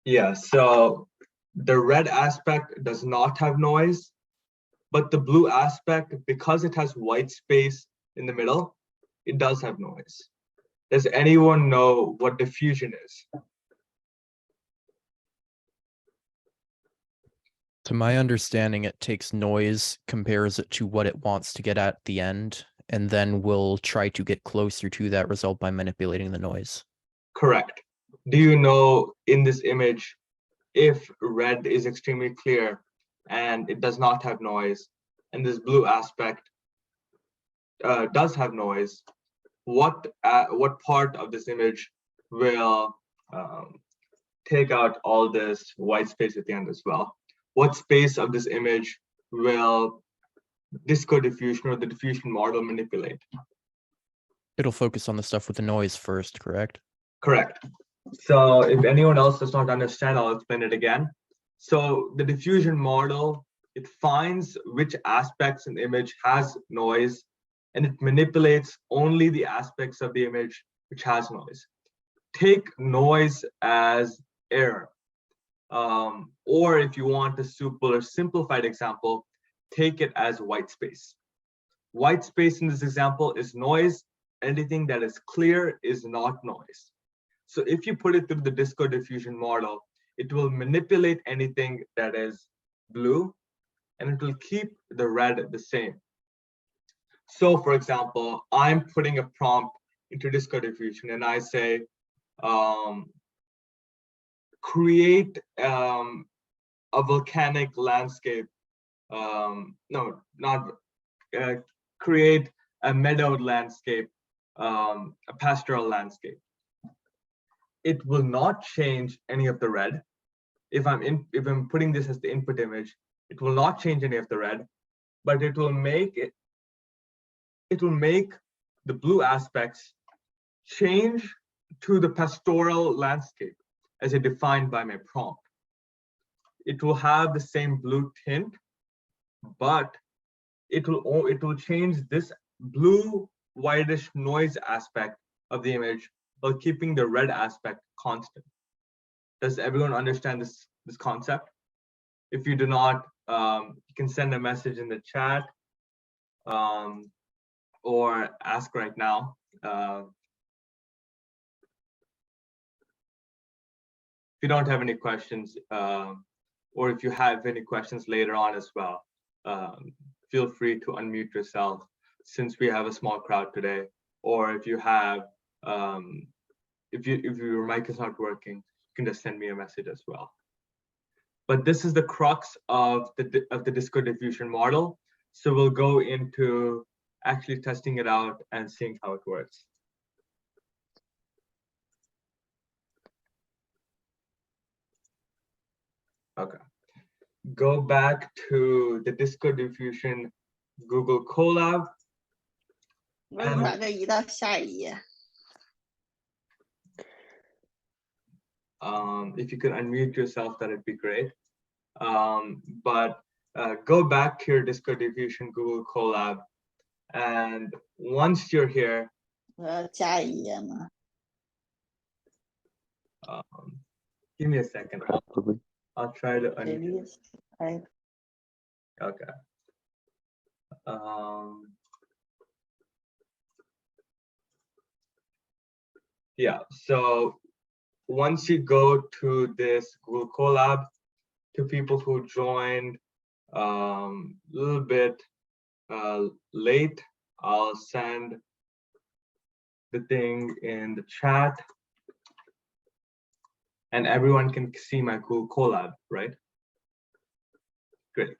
Yeah, so the red aspect does not have noise, but the blue aspect, because it has white space in the middle, it does have noise. Does anyone know what diffusion is? To my understanding, it takes noise, compares it to what it wants to get at the end, and then will try to get closer to that result by manipulating the noise. Correct. Do you know in this image, if red is extremely clear and it does not have noise, and this blue aspect does have noise, what part of this image will take out all this white space at the end as well? What space of this image will disco diffusion or the diffusion model manipulate? It'll focus on the stuff with the noise first, correct? Correct. So if anyone else does not understand, I'll explain it again. So the diffusion model, it finds which aspects in the image has noise, and it manipulates only the aspects of the image which has noise. Take noise as error. Or if you want a super simplified example, take it as white space. White space in this example is noise. Anything that is clear is not noise. So if you put it through the disco diffusion model, it will manipulate anything that is blue, and it will keep the red the same. So for example, I'm putting a prompt into disco diffusion and I say, create a volcanic landscape. No, not create a meadowed landscape, a pastoral landscape. It will not change any of the red. If I'm putting this as the input image, it will not change any of the red, but it will make the blue aspects change to the pastoral landscape as it defined by my prompt. It will have the same blue tint, but it will change this blue whitish noise aspect of the image while keeping the red aspect constant. Does everyone understand this concept? If you do not, you can send a message in the chat or ask right now. If you don't have any questions, or if you have any questions later on as well, feel free to unmute yourself since we have a small crowd today. Or if you have, if your mic is not working, you can just send me a message as well. But this is the crux of the disco diffusion model. So we'll go into actually testing it out and seeing how it works. Okay. Go back to the disco diffusion Google Colab. 我把这移到下一页。 If you could unmute yourself, that'd be great. But go back to your disco diffusion Google Colab, and once you're here, 我要加一页吗？ give me a second. I'll try to unmute. Okay. Yeah, so once you go to this Google Colab, to people who joined a little bit late, I'll send the thing in the chat and everyone can see my Google Colab, right? Great.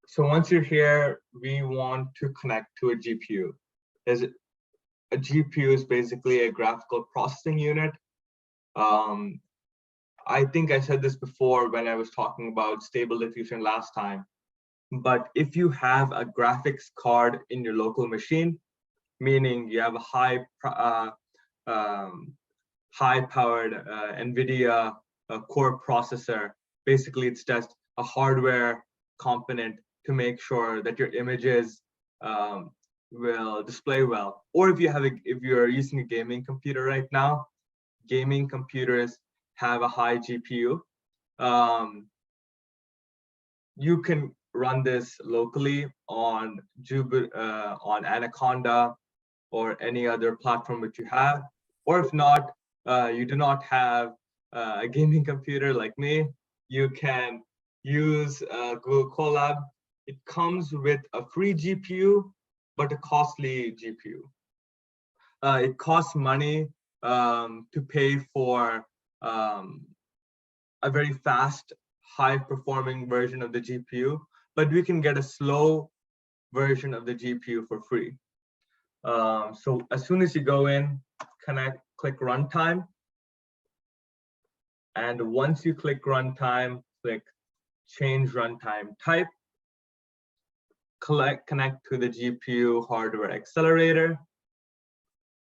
So once you're here, we want to connect to a GPU. A GPU is basically a graphical processing unit. I think I said this before when I was talking about stable diffusion last time, but if you have a graphics card in your local machine, meaning you have a high-powered NVIDIA core processor, basically it's just a hardware component to make sure that your images will display well. Or if you're using a gaming computer right now, gaming computers have a high GPU You can run this locally on on Anaconda or any other platform which you have. Or if not, you do not have a gaming computer like me, you can use Google Colab. It comes with a free GPU, but a costly GPU. It costs money to pay for a very fast, high-performing version of the GPU, but we can get a slow version of the GPU for free. So as soon as you go in, click runtime. And once you click runtime, click change runtime type, connect to the GPU hardware accelerator.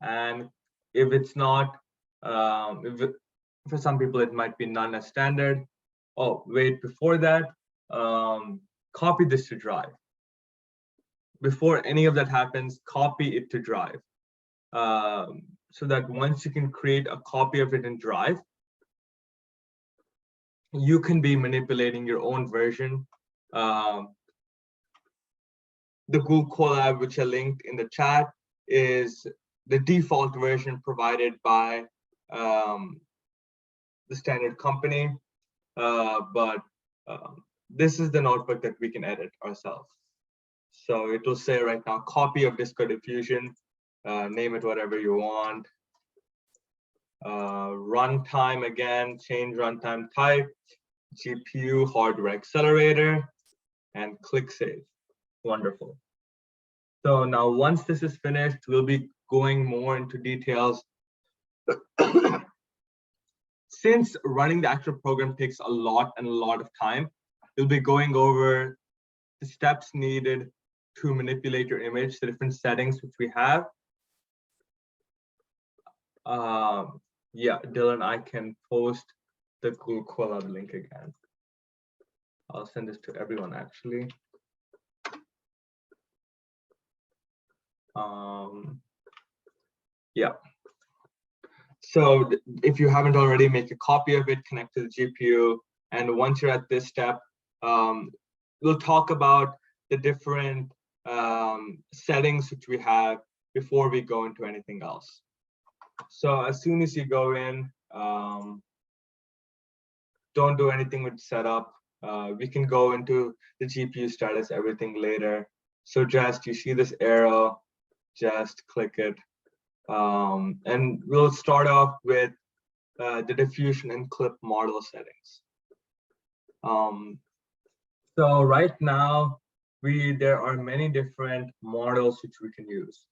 And if it's not, for some people, it might be none as standard. Oh, wait, before that, copy this to Drive. Before any of that happens, copy it to Drive. So that once you can create a copy of it in Drive, you can be manipulating your own version. The Google Colab, which I linked in the chat, is the default version provided by the standard company, but this is the notebook that we can edit ourselves. So it will say right now, copy of Disco Diffusion, name it whatever you want. Runtime again, change runtime type, GPU hardware accelerator, and click save. Wonderful. So now once this is finished, we'll be going more into details. Since running the actual program takes a lot of time, we'll be going over the steps needed to manipulate your image, the different settings which we have. Yeah, Dylan, I can post the Google Colab link again. I'll send this to everyone actually. Yeah. So if you haven't already, make a copy of it, connect to the GPU. And once you're at this step, we'll talk about the different settings which we have before we go into anything else. So as soon as you go in, don't do anything with setup. We can go into the GPU status, everything later. So just, you see this arrow, just click it. And we'll start off with the diffusion and clip model settings. So right now, there are many different models which we can use.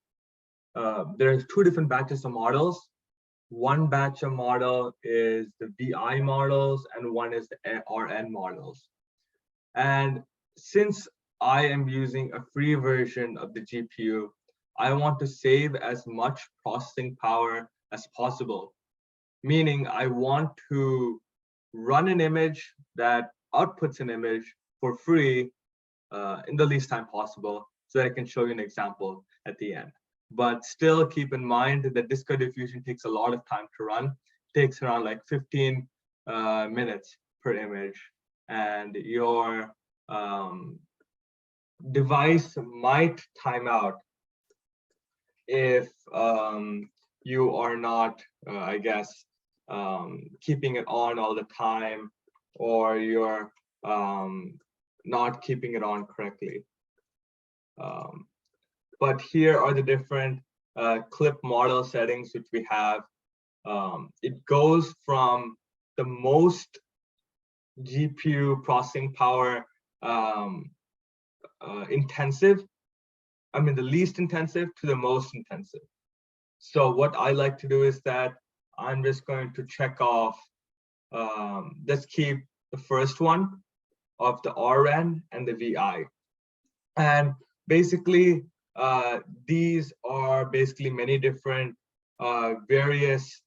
There's two different batches of models. One batch of model is the VI models and one is the RN models. And since I am using a free version of the GPU, I want to save as much processing power as possible. Meaning I want to run an image that outputs an image for free in the least time possible, so that I can show you an example at the end. But still keep in mind that Disco Diffusion takes a lot of time to run. It takes around like 15 minutes per image. And your device might time out if you are not, I guess, keeping it on all the time, or you're not keeping it on correctly. But here are the different clip model settings which we have. It goes from the most GPU processing power intensive, the least intensive, to the most intensive. So what I like to do is that I'm just going to check off, let's keep the first one of the RN and the VI. And basically, these are basically many different various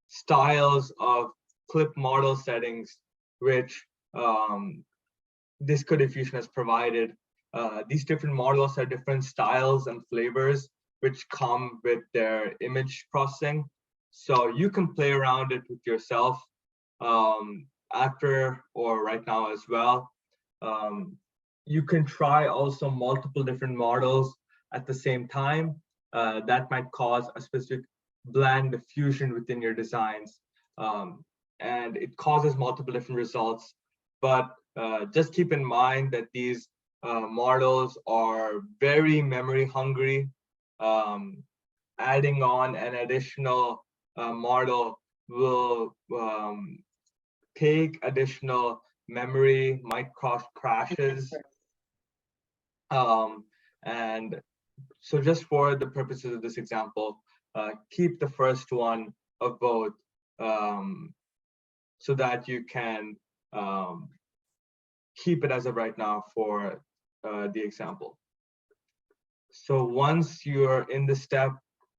styles of clip model settings which Disco Diffusion has provided. These different models are different styles and flavors which come with their image processing. So you can play around it with yourself. after or right now as well. You can try also multiple different models at the same time. That might cause a specific blend diffusion within your designs. And it causes multiple different results. But just keep in mind that these models are very memory hungry. Adding on an additional model will take additional memory, might cause crashes. And so just for the purposes of this example, keep the first one of both so that you can keep it as of right now for the example. So once you're in the step,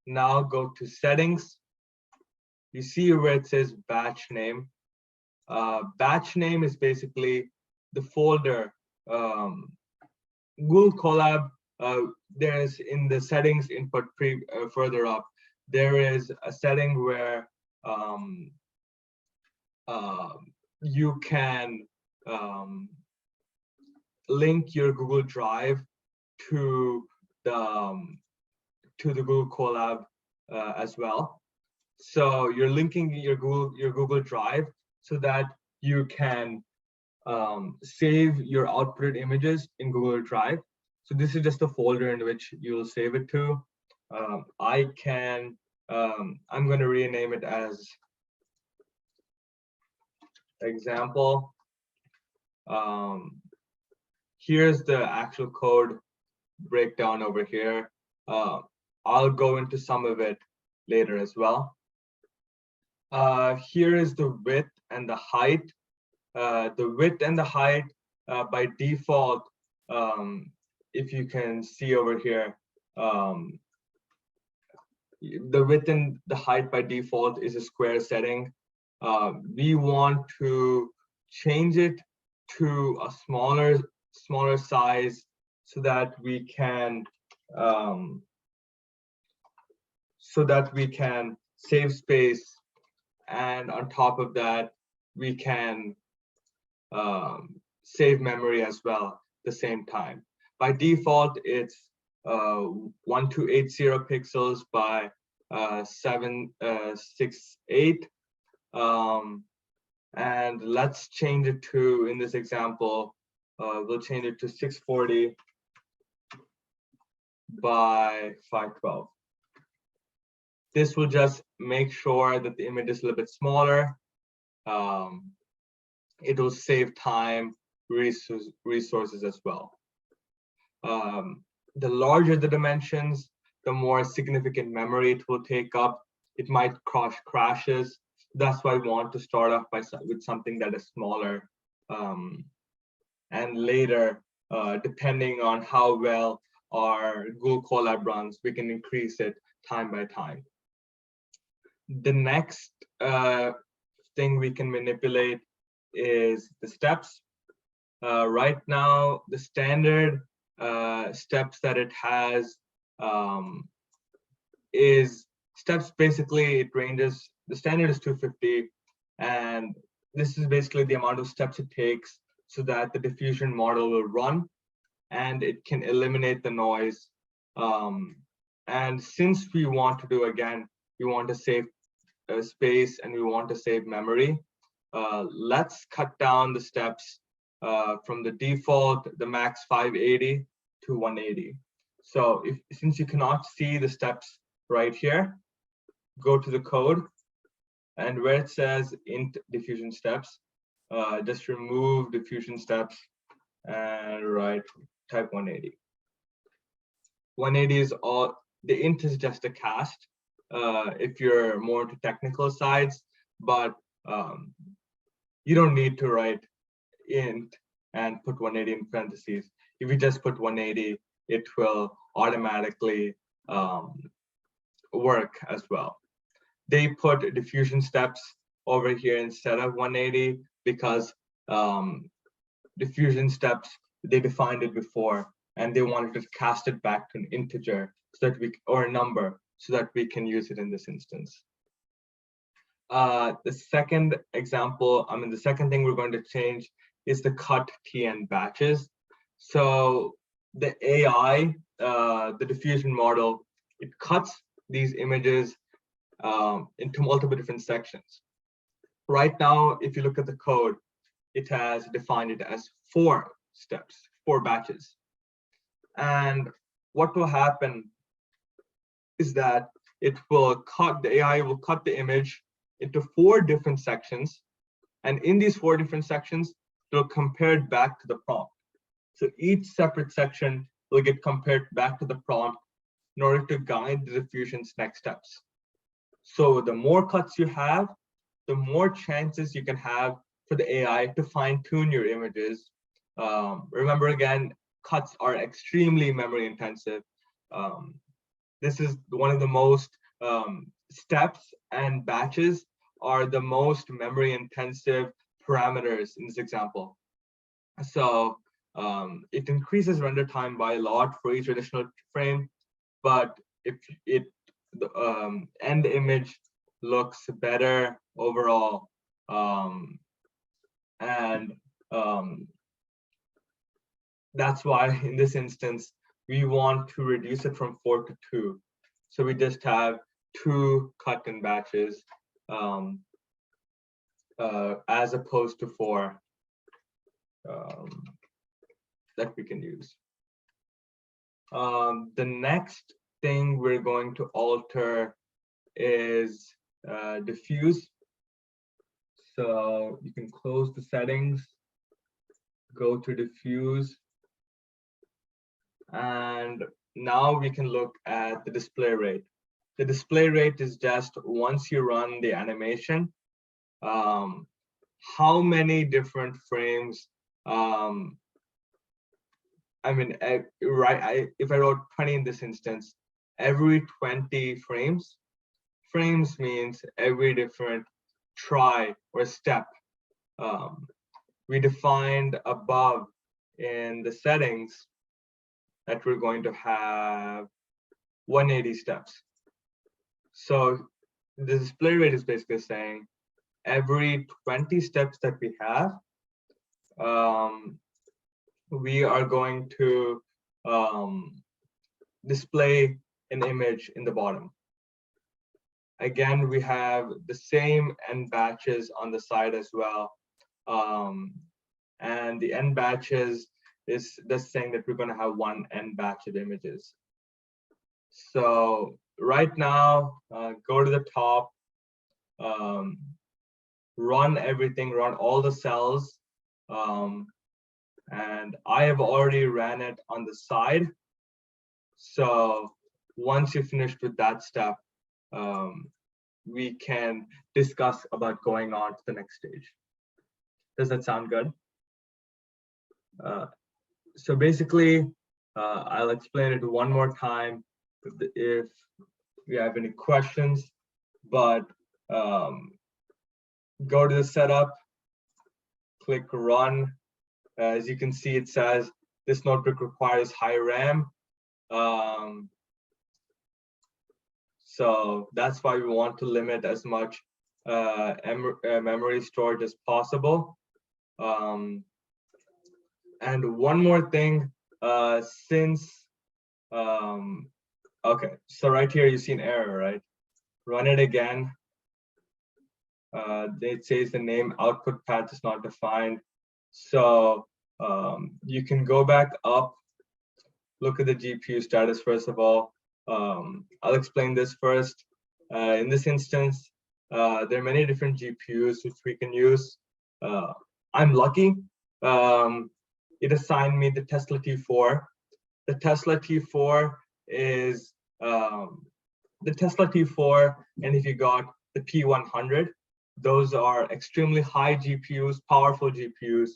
now go to settings. You see where it says batch name. Batch name is basically the folder. Google Colab, there's in the settings input further up, there is a setting where you can link your Google Drive to the Google Colab as well. So you're linking your Google Drive so that you can save your outputted images in Google Drive. So this is just a folder in which you will save it to. I'm going to rename it as example. Here's the actual code breakdown over here. I'll go into some of it later as well. Here is the width and the height. The width and the height by default, if you can see over here, the width and the height by default is a square setting. We want to change it to a smaller size so that we can save space, and on top of that we can save memory as well at the same time. By default, it's 1280 pixels by 768. And let's change it to, in this example, we'll change it to 640 by 512. This will just make sure that the image is a little bit smaller. It will save time, resources as well. The larger the dimensions, the more significant memory it will take up. It might cause crashes. That's why we want to start off with something that is smaller. And later, depending on how well our Google Colab runs, we can increase it time by time. The next thing we can manipulate is the steps. Right now, the standard steps that it has is steps. Basically, it ranges, the standard is 250, and this is basically the amount of steps it takes so that the diffusion model will run and it can eliminate the noise. And since we want to do, again, we want to save space and we want to save memory, let's cut down the steps from the default, the max 580 to 180. So since you cannot see the steps right here, go to the code, and where it says int diffusion steps, just remove diffusion steps and type 180. 180 is all, the int is just a cast if you're more into technical sides, but you don't need to write int and put 180 in parentheses. If you just put 180, it will automatically work as well. They put diffusion steps over here instead of 180 because diffusion steps, they defined it before and they wanted to cast it back to an integer so that or a number so that we can use it in this instance. The second example, the second thing we're going to change is the cut TN batches. So the AI, the diffusion model, it cuts these images into multiple different sections. Right now, if you look at the code, it has defined it as 4 steps, 4 batches. And what will happen is that the AI will cut the image into 4 different sections. And in these 4 different sections, it'll compare it back to the prompt. So each separate section will get compared back to the prompt in order to guide the diffusion's next steps. So the more cuts you have, the more chances you can have for the AI to fine tune your images. Remember again, cuts are extremely memory intensive. This is one of the most steps, and batches are the most memory intensive parameters in this example. So it increases render time by a lot for each additional frame, but if it end image looks better overall, and that's why in this instance we want to reduce it from 4 to 2. So we just have 2 cut in batches as opposed to 4 that we can use. The next thing we're going to alter is diffuse. So you can close the settings, go to diffuse, and now we can look at the display rate. The display rate is just once you run the animation, how many different frames, if I wrote 20 in this instance, every 20 frames means every different try or step. We defined above in the settings that we're going to have 180 steps. So the display rate is basically saying every 20 steps that we have, we are going to display an image in the bottom. Again, we have the same end batches on the side as well. And the end batches is just saying that we're going to have 1 end batch of images. So right now, go to the top, run everything, run all the cells. And I have already ran it on the side. So once you're finished with that step, we can discuss about going on to the next stage. Does that sound good? So basically, I'll explain it one more time if you have any questions, but go to the setup, click run. As you can see, it says this notebook requires high RAM. So that's why we want to limit as much memory storage as possible. And one more thing, okay, so right here you see an error, right? Run it again. It says the name output path is not defined. So you can go back up, look at the GPU status first of all. I'll explain this first. In this instance, there are many different GPUs which we can use. I'm lucky. It assigned me the Tesla T4. The Tesla T4 is the Tesla T4, and if you got the P100, those are extremely high GPUs, powerful GPUs.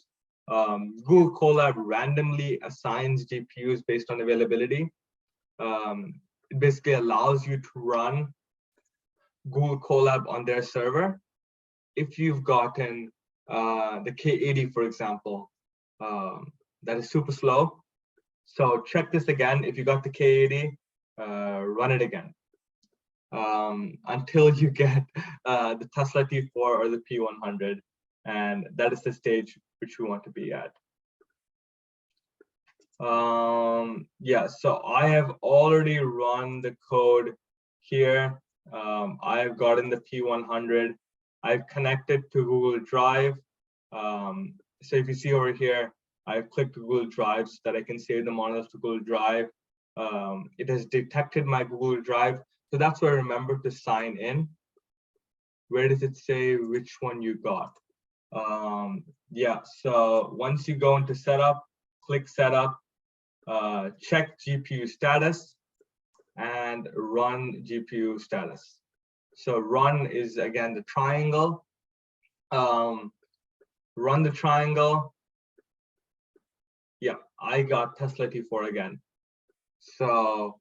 Google Colab randomly assigns GPUs based on availability. It basically allows you to run Google Colab on their server. If you've gotten the K80, for example, that is super slow. So check this again. If you got the K80, run it again. until you get the Tesla T4 or the P100, and that is the stage which we want to be at. Yeah, so I have already run the code here. I've gotten the P100. I've connected to Google Drive. So if you see over here, I've clicked Google Drive so that I can save the models to Google Drive. It has detected my Google Drive. So that's where remember to sign in. Where does it say which one you got? Yeah, so once you go into setup, click setup, check GPU status and run GPU status. So run is again the triangle. Run the triangle. Yeah, I got Tesla T4 again. So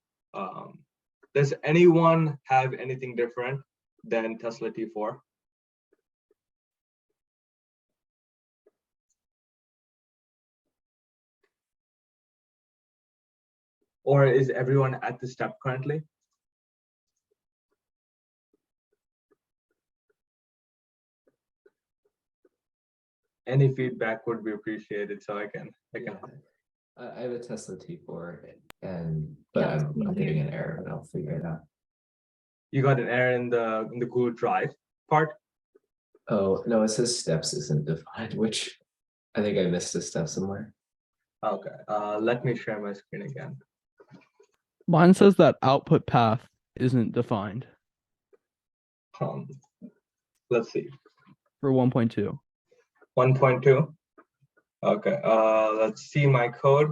does anyone have anything different than Tesla T4? Or is everyone at the step currently? Any feedback would be appreciated, so I can. I have a Tesla T4, but I'm getting an error, but I'll figure it out. You got an error in the Google Drive part? Oh no, it says steps isn't defined, which I think I missed a step somewhere. Okay, let me share my screen again. Mine says that output path isn't defined Let's see. for 1.2. 1.2. Okay, let's see my code.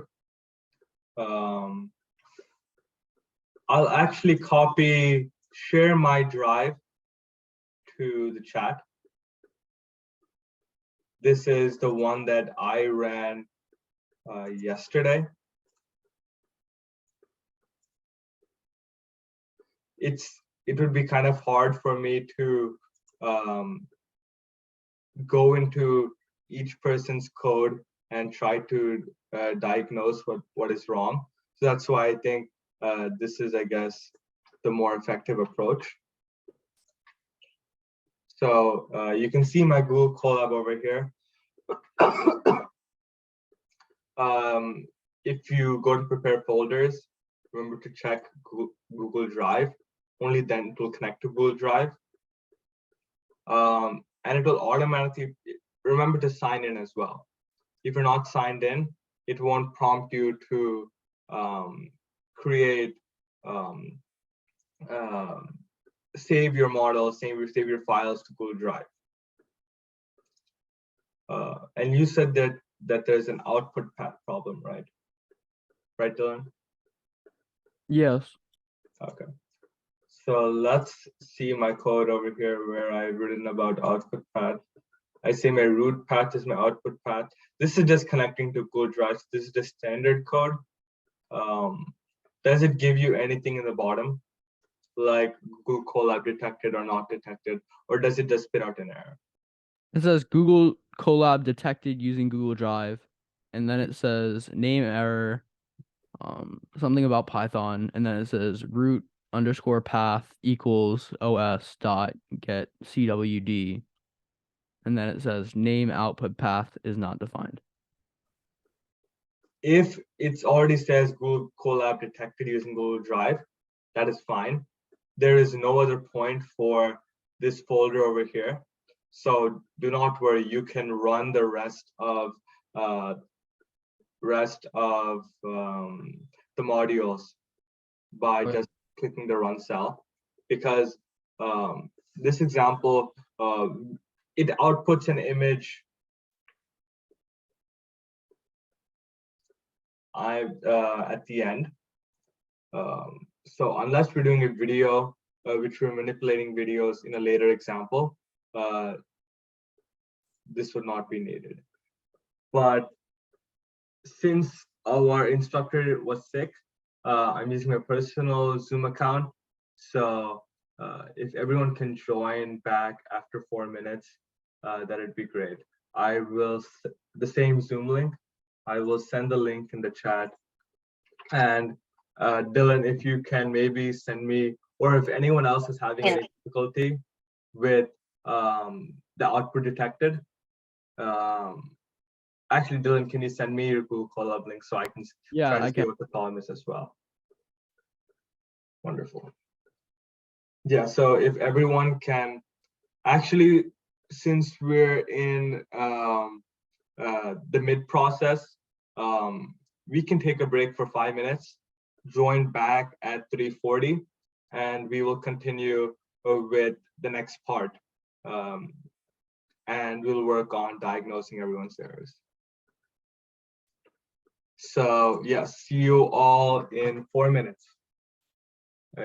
I'll actually share my drive to the chat. This is the one that I ran yesterday. It would be kind of hard for me to go into each person's code and try to diagnose what is wrong. So that's why I think this is, I guess, the more effective approach. So you can see my Google Colab over here. If you go to prepare folders, remember to check Google Drive. Only then it will connect to Google Drive. And it will automatically, remember to sign in as well. If you're not signed in, it won't prompt you to create, save your model, save your files to Google Drive. And you said that there's an output path problem, right? Right, Dylan? Yes. Okay. So let's see my code over here where I've written about output path. I say my root path is my output path. This is just connecting to Google Drive. This is the standard code. Does it give you anything in the bottom, like Google Colab detected or not detected, or does it just spit out an error? It says Google Colab detected using Google Drive, and then it says name error, something about Python, and then it says root _ path equals os dot get cwd, and then it says name output path is not defined. If it's already says Google Colab detected using Google Drive, that is fine. There is no other point for this folder over here. So do not worry, you can run the rest of the modules by just clicking the run cell, because this example, it outputs an image. At the end. So unless we're doing a video, which we're manipulating videos in a later example, this would not be needed. But since our instructor was sick, I'm using my personal Zoom account. So if everyone can join back after 4 minutes, that'd be great. I will, the same Zoom link, I will send the link in the chat. And Dylan, if you can maybe send me or if anyone else is having any difficulty with the output detected, actually, Dylan, can you send me your Google Colab link so I can Yeah, try to I see can. what the problem is as well? Wonderful. Yeah, so if everyone can, actually, since we're in the mid process, we can take a break for 5 minutes, join back at 3:40, and we will continue with the next part. And we'll work on diagnosing everyone's errors. So yes, see you all in 4 minutes.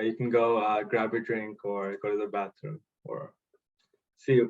You can go grab a drink or go to the bathroom, or see you.